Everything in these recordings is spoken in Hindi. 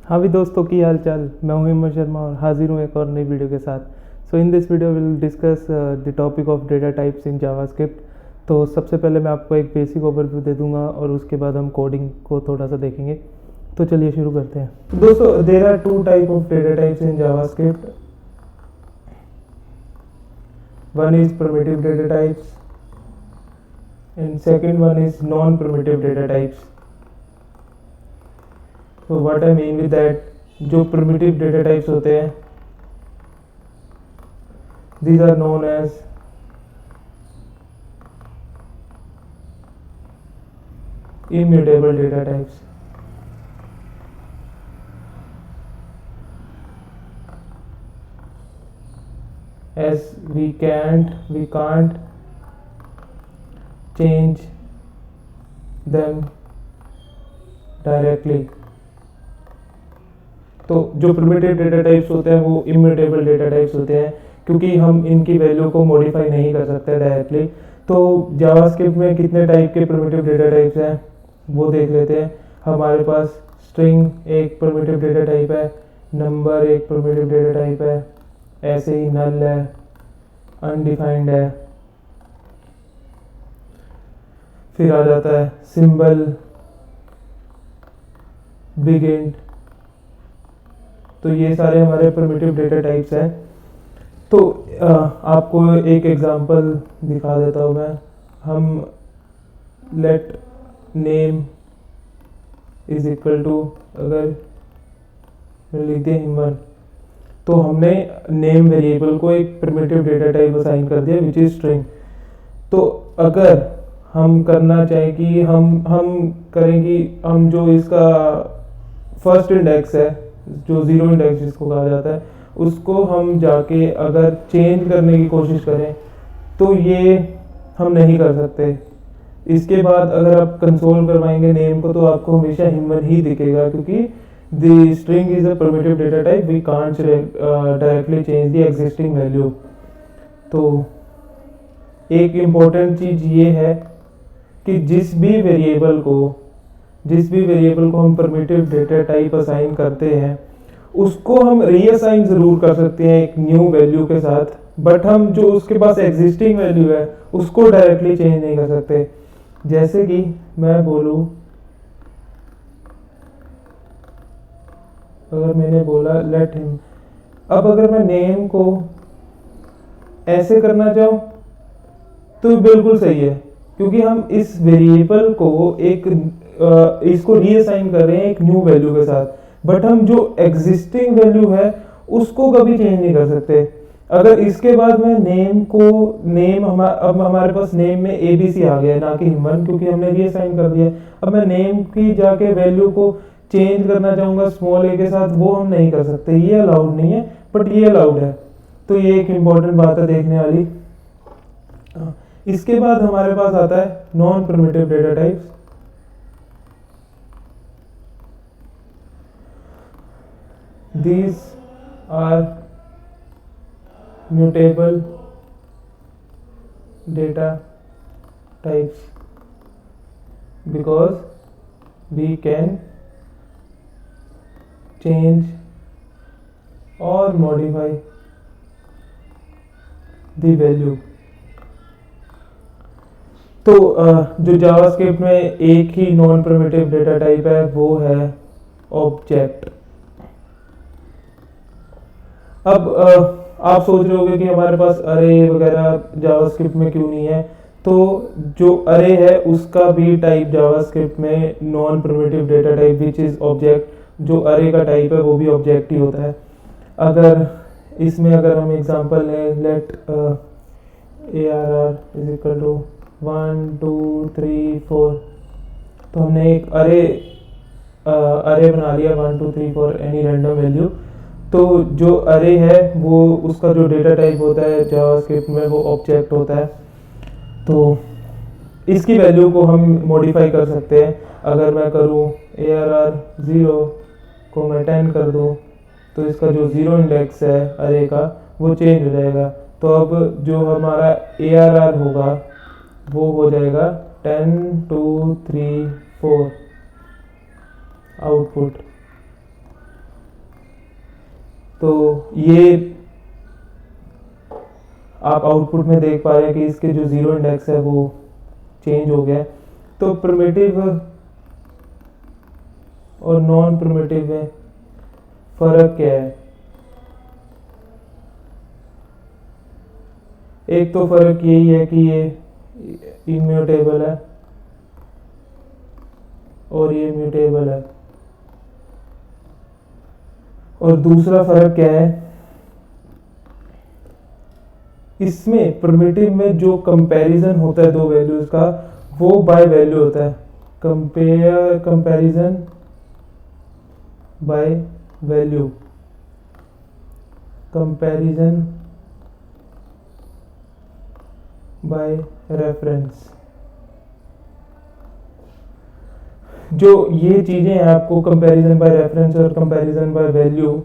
हाँ भी दोस्तों की हाल चाल। मैं हूँ हिम्मत शर्मा और हाजिर हूँ एक और नई वीडियो के साथ। So in this video will discuss the topic of data types in JavaScript. तो सबसे पहले मैं आपको एक बेसिक ओवरव्यू दे दूंगा और उसके बाद हम कोडिंग को थोड़ा सा देखेंगे। तो चलिए शुरू करते हैं। दोस्तों there are two type of data types in JavaScript. One is primitive data types and second one is non primitive data types. तो what I mean with that, जो प्रिमिटिव डेटा टाइप्स होते हैं these are known as immutable data types. As we can't change them directly. तो जो प्रिमिटिव डेटा टाइप्स होते हैं वो इम्यूटेबल डेटा टाइप्स होते हैं क्योंकि हम इनकी वैल्यू को मॉडिफाई नहीं कर सकते डायरेक्टली। तो जावास्क्रिप्ट में कितने टाइप के प्रिमिटिव डेटा टाइप्स हैं वो देख लेते हैं। हमारे पास स्ट्रिंग एक प्रिमिटिव डेटा टाइप है, नंबर एक प्रिमिटिव डेटा टाइप है, ऐसे ही नल है, अनडिफाइंड है, फिर आ जाता है सिंबल, बिग इंट। तो ये सारे हमारे प्रिमिटिव डेटा टाइप्स हैं। तो आपको एक एग्जांपल दिखा देता हूँ मैं। हम let name is equal to, अगर लिख दिया हिमन, तो हमने नेम वेरिएबल को एक प्रिमिटिव डेटा टाइप असाइन कर दिया विच इज स्ट्रिंग। तो अगर हम करना चाहें कि हम करें कि हम जो इसका फर्स्ट इंडेक्स है, जो जीरो इंडेक्स जिसको कहा जाता है, उसको हम जाके अगर चेंज करने की कोशिश करें तो ये हम नहीं कर सकते। इसके बाद अगर आप कंसोल करवाएंगे नेम को तो आपको हमेशा हिमन ही दिखेगा क्योंकि the string is a primitive data type, we can't directly change the existing value. तो एक इम्पोर्टेंट चीज ये है कि जिस भी वेरिएबल को हम प्रिमिटिव डेटा टाइप असाइन करते हैं उसको हम रीअसाइन जरूर कर सकते हैं एक न्यू वैल्यू के साथ, बट हम जो उसके पास एग्जिस्टिंग वैल्यू है उसको डायरेक्टली चेंज नहीं कर सकते। जैसे कि मैं बोलूं, अगर मैंने बोला लेट हिम, अब अगर मैं नेम को ऐसे करना चाहूं तो बिल्कुल सही है क्योंकि हम इस वेरिएबल को इसको रीअसाइन कर रहे हैं एक न्यू वैल्यू के साथ, बट हम जो एग्जिस्टिंग वैल्यू है उसको कभी चेंज नहीं कर सकते। अगर इसके बाद में अब हमारे पास नेम में एबीसी आ गया ना कि हिमन, क्योंकि हमने रीअसाइन कर दिया। अब मैं नेम की जाके वैल्यू को चेंज करना चाहूंगा स्मॉल ए के साथ, वो हम नहीं कर सकते, ये अलाउड नहीं है, बट ये अलाउड है। तो ये एक इम्पॉर्टेंट बात है देखने वाली। इसके बाद हमारे पास आता है non primitive data types. These are mutable data types because we can change or modify the value। तो जो जावास्क्रिप्ट में एक ही नॉन प्रिमिटिव डेटा टाइप है वो है ऑब्जेक्ट। अब आप सोच रहे होंगे कि हमारे पास अरे वगैरह जावास्क्रिप्ट में क्यों नहीं है। तो जो अरे है उसका भी टाइप जावास्क्रिप्ट में non primitive data type which is object, जो अरे का टाइप है वो भी ऑब्जेक्ट ही होता है। अगर इसमें अगर हम एग्जांपल लें, let ARR is equal to 1 2 3 4, तो हमने एक अरे बना लिया 1 2 3 4 एनी रैंडम वैल्यू। तो जो अरे है वो उसका जो डेटा टाइप होता है जावास्क्रिप्ट में वो ऑब्जेक्ट होता है। तो इसकी वैल्यू को हम मॉडिफाई कर सकते हैं। अगर मैं करूँ ARR 0 को मैं 10 कर दूँ तो इसका जो जीरो इंडेक्स है अरे का वो चेंज हो जाएगा। तो अब जो हमारा ARR होगा वो हो जाएगा 10 2 3 4 आउटपुट। तो ये आप आउटपुट में देख पा रहे हैं कि इसके जो ज़ीरो इंडेक्स है वो चेंज हो गया है। तो प्रिमिटिव और नॉन प्रिमिटिव में फ़र्क क्या है? एक तो फ़र्क यही है कि ये इम्यूटेबल है और ये म्यूटेबल है। और दूसरा फ़र्क क्या है, इसमें प्रिमिटिव में जो कंपैरिजन होता है दो वैल्यूज़ का वो बाय वैल्यू होता है। Comparison by value, comparison by reference. जो ये चीज़ें हैं आपको कंपैरिजन बाय रेफरेंस और कंपैरिजन बाय वैल्यू,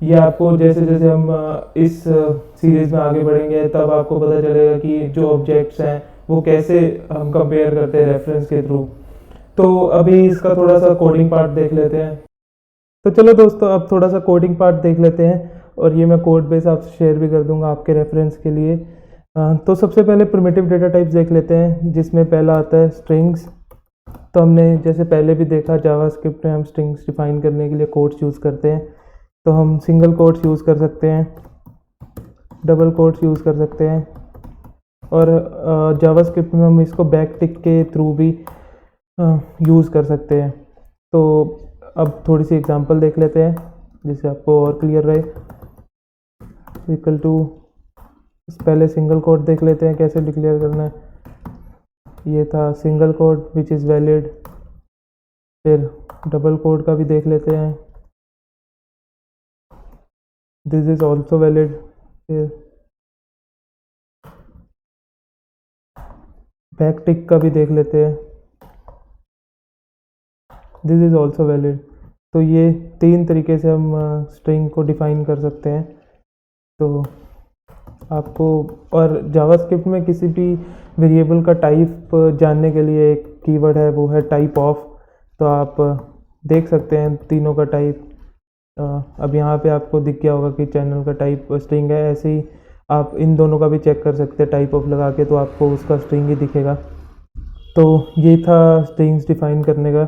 ये आपको जैसे जैसे हम इस सीरीज़ में आगे बढ़ेंगे तब आपको पता चलेगा कि जो ऑब्जेक्ट्स हैं वो कैसे हम कंपेयर करते हैं रेफरेंस के थ्रू। तो अभी इसका थोड़ा सा कोडिंग पार्ट देख लेते हैं। तो चलो दोस्तों, अब थोड़ा सा कोडिंग पार्ट देख लेते हैं और ये मैं कोड बेस आपसे शेयर भी कर दूंगा आपके रेफरेंस के लिए। तो सबसे पहले प्रिमिटिव डेटा टाइप्स देख लेते हैं, जिसमें पहला आता है स्ट्रिंग्स। तो हमने जैसे पहले भी देखा जावास्क्रिप्ट में हम स्ट्रिंग्स डिफाइन करने के लिए कोट्स यूज़ करते हैं। तो हम सिंगल कोट्स यूज़ कर सकते हैं, डबल कोट्स यूज़ कर सकते हैं, और जावास्क्रिप्ट में हम इसको बैक टिक के थ्रू भी यूज़ कर सकते हैं। तो अब थोड़ी सी एग्जांपल देख लेते हैं जिससे आपको और क्लियर रहे। इक्वल टू, पहले सिंगल कोट देख लेते हैं कैसे डिक्लेयर करना है। ये था single quote which is valid. फिर डबल कोट का भी देख लेते हैं, दिस इज़ ऑल्सो वैलिड। फिर बैक टिक का भी देख लेते हैं, दिस इज़ ऑल्सो वैलिड। तो ये तीन तरीके से हम स्ट्रिंग को डिफ़ाइन कर सकते हैं। तो आपको, और जावास्क्रिप्ट में किसी भी वेरिएबल का टाइप जानने के लिए एक कीवर्ड है, वो है टाइप ऑफ। तो आप देख सकते हैं तीनों का टाइप। अब यहाँ पे आपको दिख गया होगा कि चैनल का टाइप स्ट्रिंग है, ऐसे ही आप इन दोनों का भी चेक कर सकते हैं टाइप ऑफ लगा के, तो आपको उसका स्ट्रिंग ही दिखेगा। तो ये था स्ट्रिंग्स डिफ़ाइन करने का।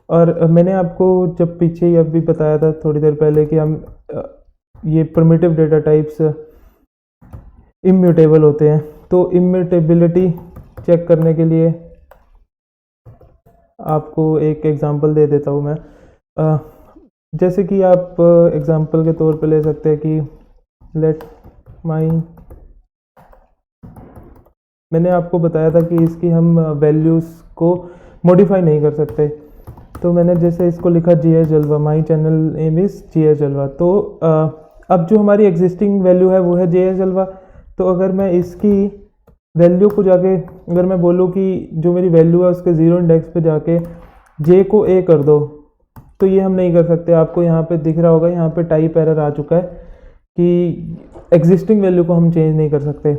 और मैंने आपको जब पीछे ही अभी बताया था थोड़ी देर पहले कि हम ये प्रिमिटिव डेटा टाइप्स इम्यूटेबल होते हैं। तो इम्यूटेबिलिटी चेक करने के लिए आपको एक एग्जांपल दे देता हूँ मैं। जैसे कि आप एग्जांपल के तौर पे ले सकते हैं कि लेट माई, मैंने आपको बताया था कि इसकी हम वैल्यूज़ को मॉडिफाई नहीं कर सकते। तो मैंने जैसे इसको लिखा GS जलवा, my channel name is GS जलवा। तो अब जो हमारी एग्जिस्टिंग वैल्यू है वो है JS जलवा। तो अगर मैं इसकी वैल्यू को जाके, अगर मैं बोलूँ कि जो मेरी वैल्यू है उसके ज़ीरो इंडेक्स पे जाके J को A कर दो, तो ये हम नहीं कर सकते। आपको यहाँ पे दिख रहा होगा, यहाँ पे टाइप एरर आ चुका है कि एग्जिस्टिंग वैल्यू को हम चेंज नहीं कर सकते।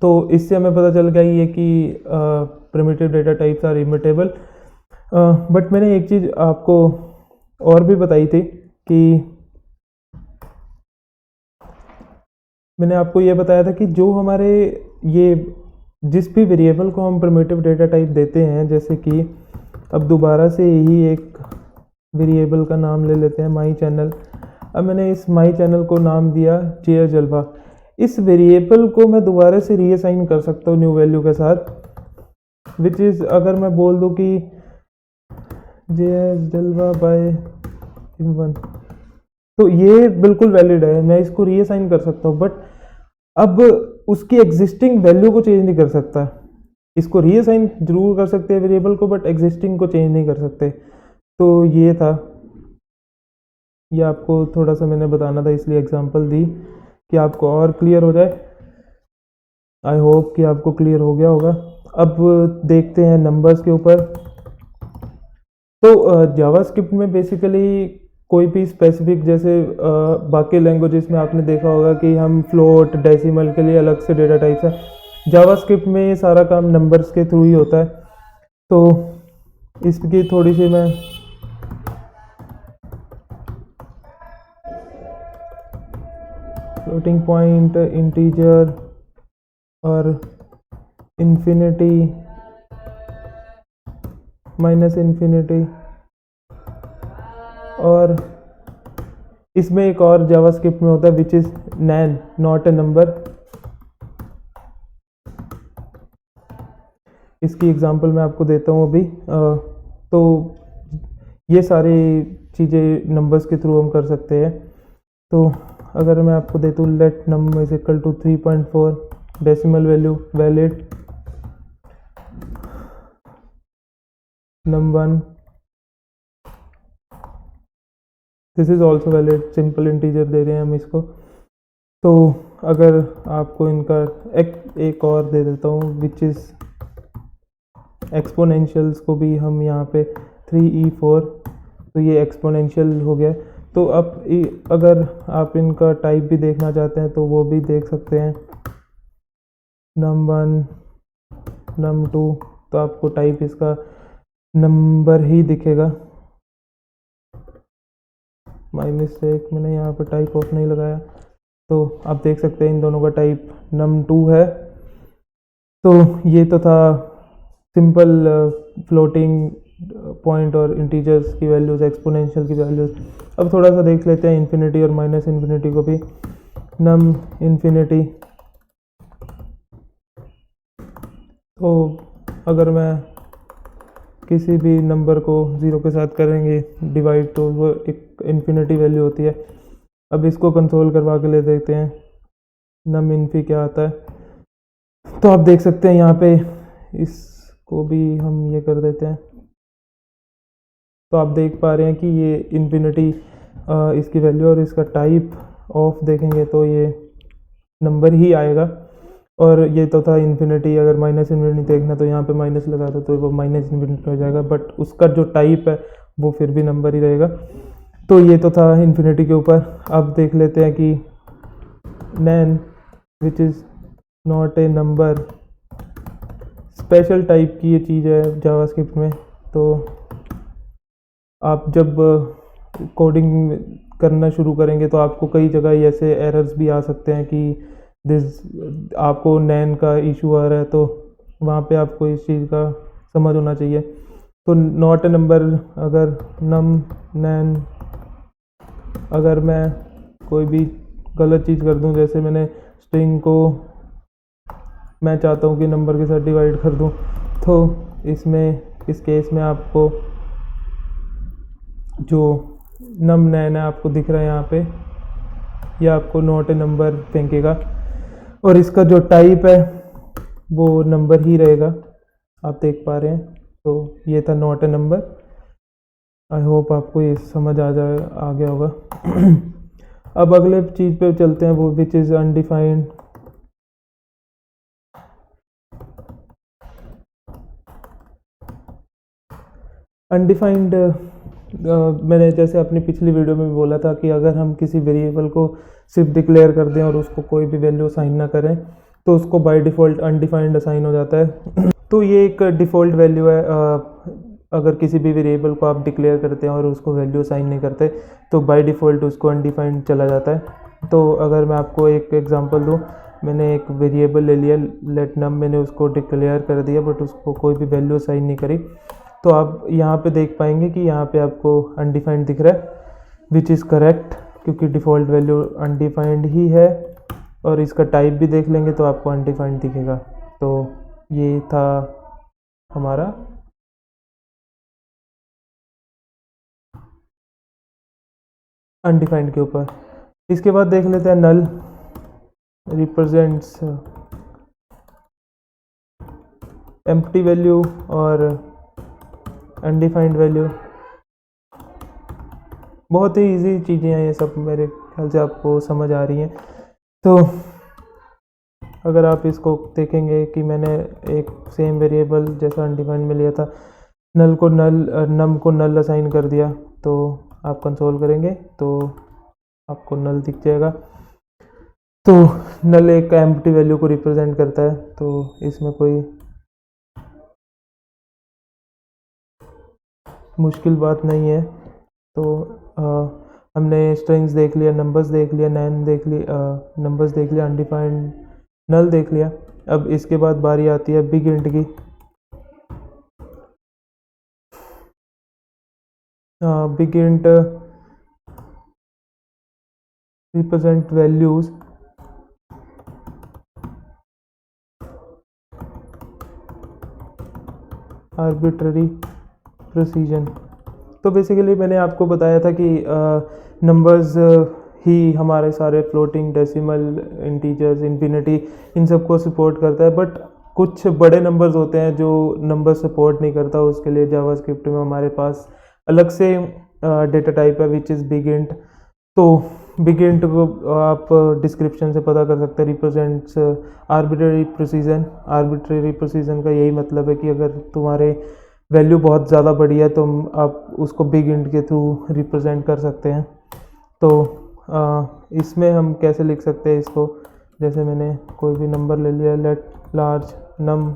तो इससे हमें पता चल गया ये कि primitive data types are immutable. But मैंने एक चीज़ आपको और भी बताई थी कि मैंने आपको ये बताया था कि जो हमारे ये जिस भी वेरिएबल को हम प्रिमिटिव डेटा टाइप देते हैं, जैसे कि अब दोबारा से यही एक वेरिएबल का नाम ले लेते हैं माई चैनल। अब मैंने इस माई चैनल को नाम दिया JS जलवा। इस वेरिएबल को मैं दोबारा से रीअसाइन कर सकता हूँ न्यू वैल्यू के साथ, विच इज़, अगर मैं बोल दूँ कि JS जलवा बाय M1, तो ये बिल्कुल वैलिड है, मैं इसको रीअसाइन कर सकता हूँ। बट अब उसकी एग्जिस्टिंग वैल्यू को चेंज नहीं कर सकता। इसको रीअसाइन जरूर कर सकते हैं वेरिएबल को, बट एग्जिस्टिंग को चेंज नहीं कर सकते। तो ये था, ये आपको थोड़ा सा मैंने बताना था, इसलिए एग्जांपल दी कि आपको और क्लियर हो जाए। आई होप कि आपको क्लियर हो गया होगा। अब देखते हैं नंबर्स के ऊपर। तो जावास्क्रिप्ट में बेसिकली कोई भी स्पेसिफिक, जैसे बाकी लैंग्वेजेस में आपने देखा होगा कि हम फ्लोट, डेसिमल के लिए अलग से डेटा टाइप्स है। जावास्क्रिप्ट में ये सारा काम नंबर्स के थ्रू ही होता है। तो इसकी थोड़ी सी मैं फ्लोटिंग पॉइंट, इंटीजर और इन्फिनिटी, माइनस इन्फिनिटी। और इसमें एक और जावास्क्रिप्ट में होता है which is NaN, not a number. इसकी एग्जांपल मैं आपको देता हूँ अभी। तो ये सारी चीज़ें नंबर्स के थ्रू हम कर सकते हैं। तो अगर मैं आपको देता हूँ let num is equal to 3.4, decimal value valid, num1 this is also valid, simple integer दे रहे हैं हम इसको। तो अगर आपको इनका एक और दे देता हूँ विच इज़ एक्सपोनेंशियल्स को भी हम यहाँ पे 3e4, तो ये एक्सपोनेंशियल हो गया। तो अब अगर आप इनका टाइप भी देखना चाहते हैं तो वो भी देख सकते हैं, num1 num2, तो आपको टाइप इसका नंबर ही दिखेगा। माई मिस्टेक, मैंने यहाँ पर टाइप ऑफ नहीं लगाया। तो आप देख सकते हैं इन दोनों का टाइप num2 है। तो ये तो था सिंपल फ्लोटिंग पॉइंट और इंटीजर्स की वैल्यूज़, एक्सपोनेंशियल की वैल्यूज़। अब थोड़ा सा देख लेते हैं इन्फिनिटी और माइनस इन्फिनिटी को भी। num इन्फिनिटी, तो अगर मैं किसी भी नंबर को 0 के साथ करेंगे डिवाइड तो वो एक इन्फिनिटी वैल्यू होती है। अब इसको कंसोल करवा के ले देखते हैं num इन्फी क्या आता है। तो आप देख सकते हैं यहाँ पे, इसको भी हम ये कर देते हैं। तो आप देख पा रहे हैं कि ये इन्फिनिटी इसकी वैल्यू, और इसका टाइप ऑफ देखेंगे तो ये नंबर ही आएगा। और ये तो था इन्फिनिटी। अगर माइनस इन्फिनिटी देखना तो यहाँ पे माइनस लगा दो तो वो माइनस इन्फिनिटी हो जाएगा, बट उसका जो टाइप है वो फिर भी नंबर ही रहेगा। तो ये तो था इन्फिनिटी के ऊपर। अब देख लेते हैं कि NaN which is not a number, special type की ये चीज़ है जावास्क्रिप्ट में। तो आप जब कोडिंग करना शुरू करेंगे तो आपको कई जगह ऐसे एरर्स भी आ सकते हैं कि आपको नैन का इशू आ रहा है, तो वहाँ पे आपको इस चीज़ का समझ होना चाहिए। तो नॉट ए नंबर, अगर नम नैन, अगर मैं कोई भी गलत चीज़ कर दूं, जैसे मैंने स्ट्रिंग को मैं चाहता हूं कि नंबर के साथ डिवाइड कर दूं, तो इसमें इस केस में आपको जो नम नैन है आपको दिख रहा है यहाँ पे, यह आपको नॉट ए नंबर फेंकेगा और इसका जो टाइप है वो नंबर ही रहेगा। आप देख पा रहे हैं। तो ये था not a number. I hope आपको ये समझ आ गया होगा। अब अगले चीज़ पे चलते हैं, वो विच इज़ अनडिफाइंड। अनडिफाइंड मैंने जैसे अपनी पिछली वीडियो में बोला था कि अगर हम किसी वेरिएबल को सिर्फ डिक्लेयर कर दें और उसको कोई भी वैल्यू असाइन ना करें तो उसको बाय डिफ़ॉल्ट अनडिफाइंड असाइन हो जाता है। तो ये एक डिफ़ॉल्ट वैल्यू है। अगर किसी भी वेरिएबल को आप डिक्लेयर करते हैं और उसको वैल्यू असाइन नहीं करते तो बाय डिफ़ॉल्ट उसको अनडिफाइंड चला जाता है। तो अगर मैं आपको एक एग्जांपल दूं, मैंने एक वेरिएबल ले लिया लेट नम, मैंने उसको डिक्लेयर कर दिया बट उसको कोई भी वैल्यू असाइन नहीं करी, तो आप यहाँ पे देख पाएंगे कि यहाँ पे आपको अनडिफाइंड दिख रहा है, विच इज़ करेक्ट, क्योंकि डिफ़ॉल्ट वैल्यू अनडिफाइंड ही है। और इसका टाइप भी देख लेंगे तो आपको अनडिफाइंड दिखेगा। तो ये था हमारा अनडिफाइंड के ऊपर। इसके बाद देख लेते हैं नल रिप्रेजेंट्स एम्प्टी वैल्यू और अनडिफाइंड वैल्यू। बहुत ही इजी चीज़ें हैं ये सब, मेरे ख्याल से आपको समझ आ रही हैं। तो अगर आप इसको देखेंगे कि मैंने एक सेम वेरिएबल जैसा अनडिफाइंड में लिया था, नल को नम को नल असाइन कर दिया, तो आप कंसोल करेंगे तो आपको नल दिख जाएगा। तो नल एक एम्प्टी वैल्यू को रिप्रेजेंट करता है, तो इसमें कोई मुश्किल बात नहीं है। तो हमने स्ट्रिंग्स देख लिया, नंबर्स देख लिया, नैन देख लिया, नंबर्स देख लिया, अनडिफाइंड नल देख लिया। अब इसके बाद बारी आती है बिग इंट की। Big int represent values arbitrary precision. तो बेसिकली मैंने आपको बताया था कि नंबर्स ही हमारे सारे फ्लोटिंग, डेसिमल, इंटीजर्स, इन्फिनिटी, इन सबको सपोर्ट करता है। बट कुछ बड़े नंबर्स होते हैं जो नंबर सपोर्ट नहीं करता, उसके लिए जावास्क्रिप्ट में हमारे पास अलग से डेटा टाइप है विच इज़ बिग इंट। तो बिग इंट को आप डिस्क्रिप्शन से पता कर सकते हैं, represents arbitrary precision. Arbitrary precision का यही मतलब है कि अगर तुम्हारे वैल्यू बहुत ज़्यादा बड़ी है तो आप उसको बिग इंट के थ्रू रिप्रेजेंट कर सकते हैं। तो इसमें हम कैसे लिख सकते हैं इसको, जैसे मैंने कोई भी नंबर ले लिया, लेट लार्ज नम।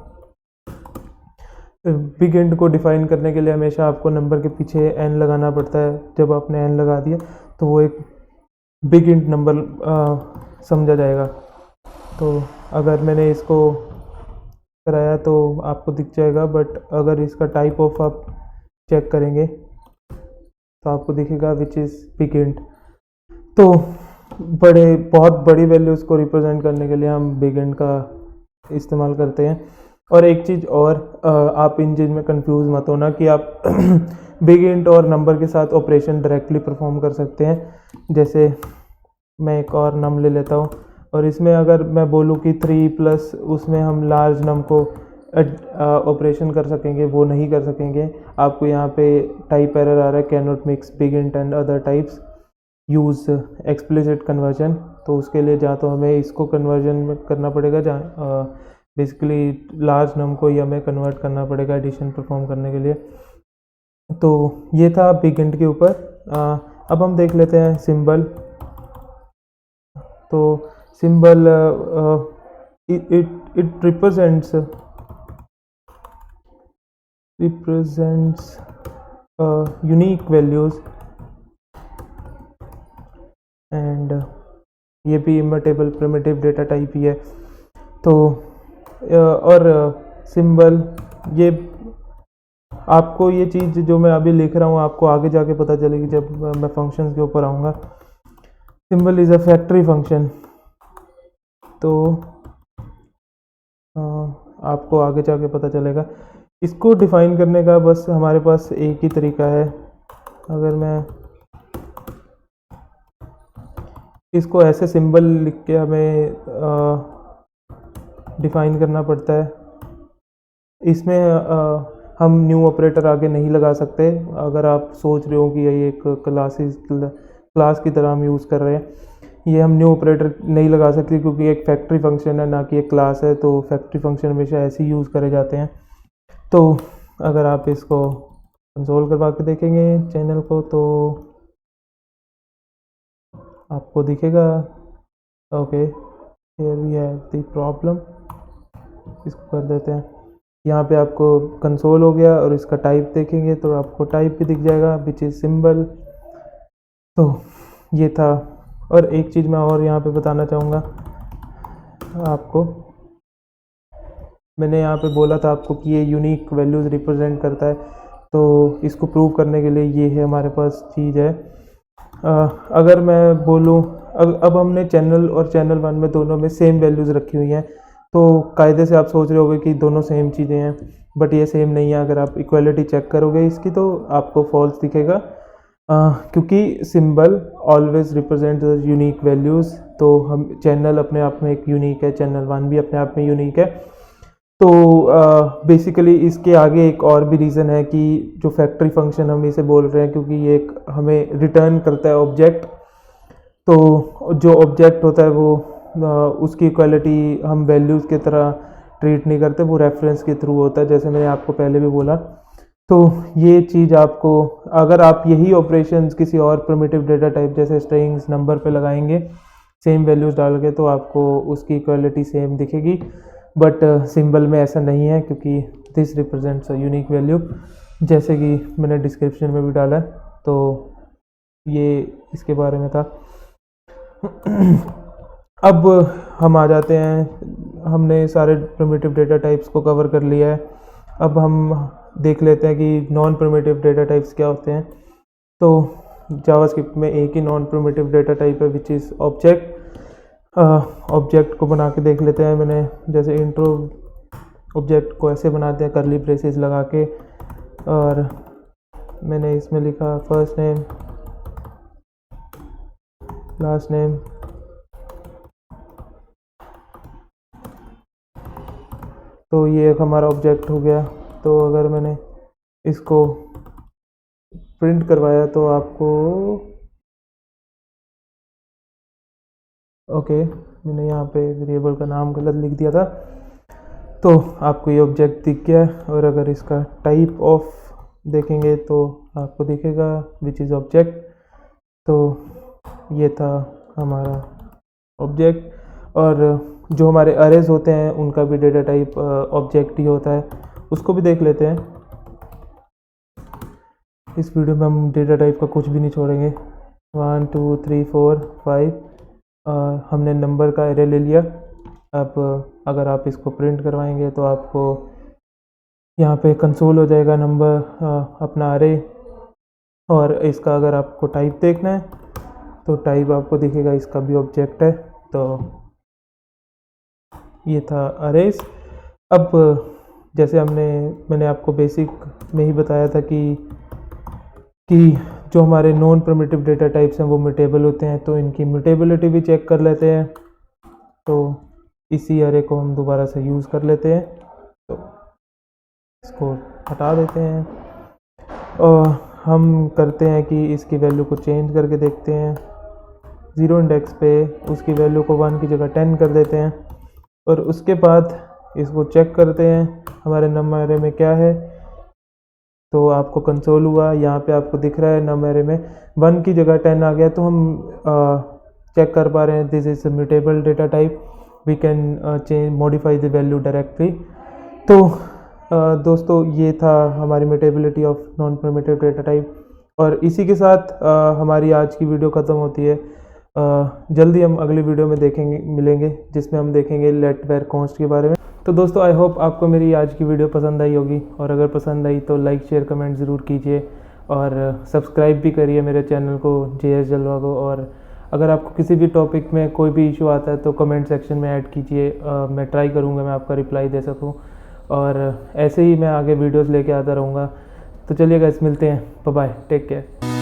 बिग इंट को डिफाइन करने के लिए हमेशा आपको नंबर के पीछे एन लगाना पड़ता है। जब आपने एन लगा दिया तो वो एक बिग इंट नंबर समझा जाएगा। तो अगर मैंने इसको कराया तो आपको दिख जाएगा, बट अगर इसका टाइप ऑफ आप चेक करेंगे तो आपको दिखेगा विच इज़ बिग इंट। तो बहुत बड़ी वैल्यूज़ को रिप्रेजेंट करने के लिए हम बिग इंट का इस्तेमाल करते हैं। और एक चीज़ और, आप इन चीज़ में कंफ्यूज मत होना कि आप बिग इंट और नंबर के साथ ऑपरेशन डायरेक्टली परफॉर्म कर सकते हैं। जैसे मैं एक और नम ले लेता हूँ और इसमें अगर मैं बोलूँ कि 3 प्लस उसमें हम लार्ज नम को ऑपरेशन कर सकेंगे, वो नहीं कर सकेंगे। आपको यहाँ पे टाइप एरर आ रहा है, can not mix big int and other types, use explicit conversion. तो उसके लिए जहाँ तो हमें इसको कन्वर्जन करना पड़ेगा, जहाँ बेसिकली लार्ज नम को ही हमें कन्वर्ट करना पड़ेगा एडिशन परफॉर्म करने के लिए। तो ये था बिग इंट के ऊपर। अब हम देख लेते हैं सिंबल। तो symbol it represents unique values and ये भी इमर्टेबल प्रिमिटिव डेटा टाइप ही है। तो और सिंबल, ये आपको ये चीज़ जो मैं अभी लिख रहा हूँ आपको आगे जाके पता चलेगी जब मैं फंक्शंस के ऊपर आऊँगा। Symbol is a factory function. तो आपको आगे जाके पता चलेगा। इसको डिफ़ाइन करने का बस हमारे पास एक ही तरीका है। अगर मैं इसको ऐसे सिंबल लिख के हमें डिफ़ाइन करना पड़ता है। इसमें हम न्यू ऑपरेटर आगे नहीं लगा सकते। अगर आप सोच रहे हो कि ये एक क्लास की तरह हम यूज़ कर रहे हैं, ये हम न्यू ऑपरेटर नहीं लगा सकते क्योंकि एक फैक्ट्री फंक्शन है, ना कि एक क्लास है। तो फैक्ट्री फंक्शन हमेशा ऐसे ही यूज़ करे जाते हैं। तो अगर आप इसको कंसोल करवा के देखेंगे चैनल को तो आपको दिखेगा, okay here we have the problem. इसको कर देते हैं। यहाँ पे आपको कंसोल हो गया और इसका टाइप देखेंगे तो आपको टाइप भी दिख जाएगा विच इज़ सिंबल। तो ये था। और एक चीज़ मैं और यहाँ पे बताना चाहूँगा आपको, मैंने यहाँ पे बोला था आपको कि ये यूनिक वैल्यूज़ रिप्रेजेंट करता है। तो इसको प्रूव करने के लिए ये है हमारे पास चीज़ है। अगर मैं बोलूँ, अब हमने चैनल और चैनल 1 में दोनों में सेम वैल्यूज़ रखी हुई हैं, तो कायदे से आप सोच रहे होगे कि दोनों सेम चीज़ें हैं, बट ये सेम नहीं है। अगर आप इक्वलिटी चेक करोगे इसकी तो आपको फॉल्स दिखेगा, क्योंकि symbol always represent unique values. तो हम चैनल अपने आप में एक यूनिक है, चैनल 1 भी अपने आप में यूनिक है। तो बेसिकली इसके आगे एक और भी रीज़न है कि जो फैक्ट्री फंक्शन हम इसे बोल रहे हैं क्योंकि ये एक हमें रिटर्न करता है ऑब्जेक्ट। तो जो ऑब्जेक्ट होता है वो उसकी क्वालिटी हम वैल्यूज़ की तरह ट्रीट नहीं करते, वो रेफरेंस के थ्रू होता है, जैसे मैंने आपको पहले भी बोला। तो ये चीज़ आपको, अगर आप यही ऑपरेशंस किसी और प्रिमिटिव डेटा टाइप जैसे स्ट्रिंग्स, नंबर पे लगाएंगे सेम वैल्यूज़ डाल के, तो आपको उसकी क्वालिटी सेम दिखेगी। बट सिंबल में ऐसा नहीं है क्योंकि this represents a unique value, जैसे कि मैंने डिस्क्रिप्शन में भी डाला है। तो ये इसके बारे में था। अब हम आ जाते हैं, हमने सारे प्रिमिटिव डेटा टाइप्स को कवर कर लिया है। अब हम देख लेते हैं कि नॉन प्रिमिटिव डेटा टाइप्स क्या होते हैं। तो जावास्क्रिप्ट में एक ही नॉन प्रिमिटिव डेटा टाइप है विच इज़ ऑब्जेक्ट। ऑब्जेक्ट को बना के देख लेते हैं। मैंने जैसे इंट्रो ऑब्जेक्ट को ऐसे बनाते हैं करली ब्रेसेस लगा के, और मैंने इसमें लिखा फर्स्ट नेम लास्ट नेम। तो ये एक हमारा ऑब्जेक्ट हो गया। तो अगर मैंने इसको प्रिंट करवाया तो आपको ओके, मैंने यहाँ पे वेरिएबल का नाम गलत लिख दिया था। तो आपको ये ऑब्जेक्ट दिख गया है, और अगर इसका टाइप ऑफ देखेंगे तो आपको दिखेगा विच इज़ ऑब्जेक्ट। तो ये था हमारा ऑब्जेक्ट। और जो हमारे अरेज होते हैं उनका भी डेटा टाइप ऑब्जेक्ट ही होता है, उसको भी देख लेते हैं। इस वीडियो में हम डेटा टाइप का कुछ भी नहीं छोड़ेंगे। 1 2 3 4 5 हमने नंबर का एरे ले लिया। अब अगर आप इसको प्रिंट करवाएंगे तो आपको यहाँ पे कंसोल हो जाएगा नंबर अपना एरे, और इसका अगर आपको टाइप देखना है तो टाइप आपको दिखेगा, इसका भी ऑब्जेक्ट है। तो ये था अरेज। अब जैसे मैंने आपको बेसिक में ही बताया था कि जो हमारे नॉन प्रिमिटिव डेटा टाइप्स हैं वो म्यूटेबल होते हैं, तो इनकी म्यूटेबिलिटी भी चेक कर लेते हैं। तो इसी अरे को हम दोबारा से यूज़ कर लेते हैं। तो इसको हटा देते हैं, और हम करते हैं कि इसकी वैल्यू को चेंज करके देखते हैं। 0 इंडेक्स पे उसकी वैल्यू को 1 की जगह 10 कर देते हैं, और उसके बाद इसको चेक करते हैं हमारे नम एरे में क्या है। तो आपको कंसोल हुआ, यहाँ पे आपको दिख रहा है नम एरे में 1 की जगह 10 आ गया। तो हम चेक कर पा रहे हैं this is mutable data type, we can change modify the value directly. तो दोस्तों ये था हमारी mutability of non primitive data type, और इसी के साथ हमारी आज की वीडियो ख़त्म होती है। जल्दी हम अगली वीडियो में मिलेंगे जिसमें हम देखेंगे लेट वेर कॉन्स्ट के बारे में। तो दोस्तों आई होप आपको मेरी आज की वीडियो पसंद आई होगी, और अगर पसंद आई तो लाइक शेयर कमेंट ज़रूर कीजिए, और सब्सक्राइब भी करिए मेरे चैनल को JS जलवा को। और अगर आपको किसी भी टॉपिक में कोई भी इशू आता है तो कमेंट सेक्शन में ऐड कीजिए, मैं ट्राई करूँगा मैं आपका रिप्लाई दे सकूँ, और ऐसे ही मैं आगे वीडियोज़ लेके आता रहूँगा। तो चलिए गाइस, मिलते हैं, बाय बाय, टेक केयर।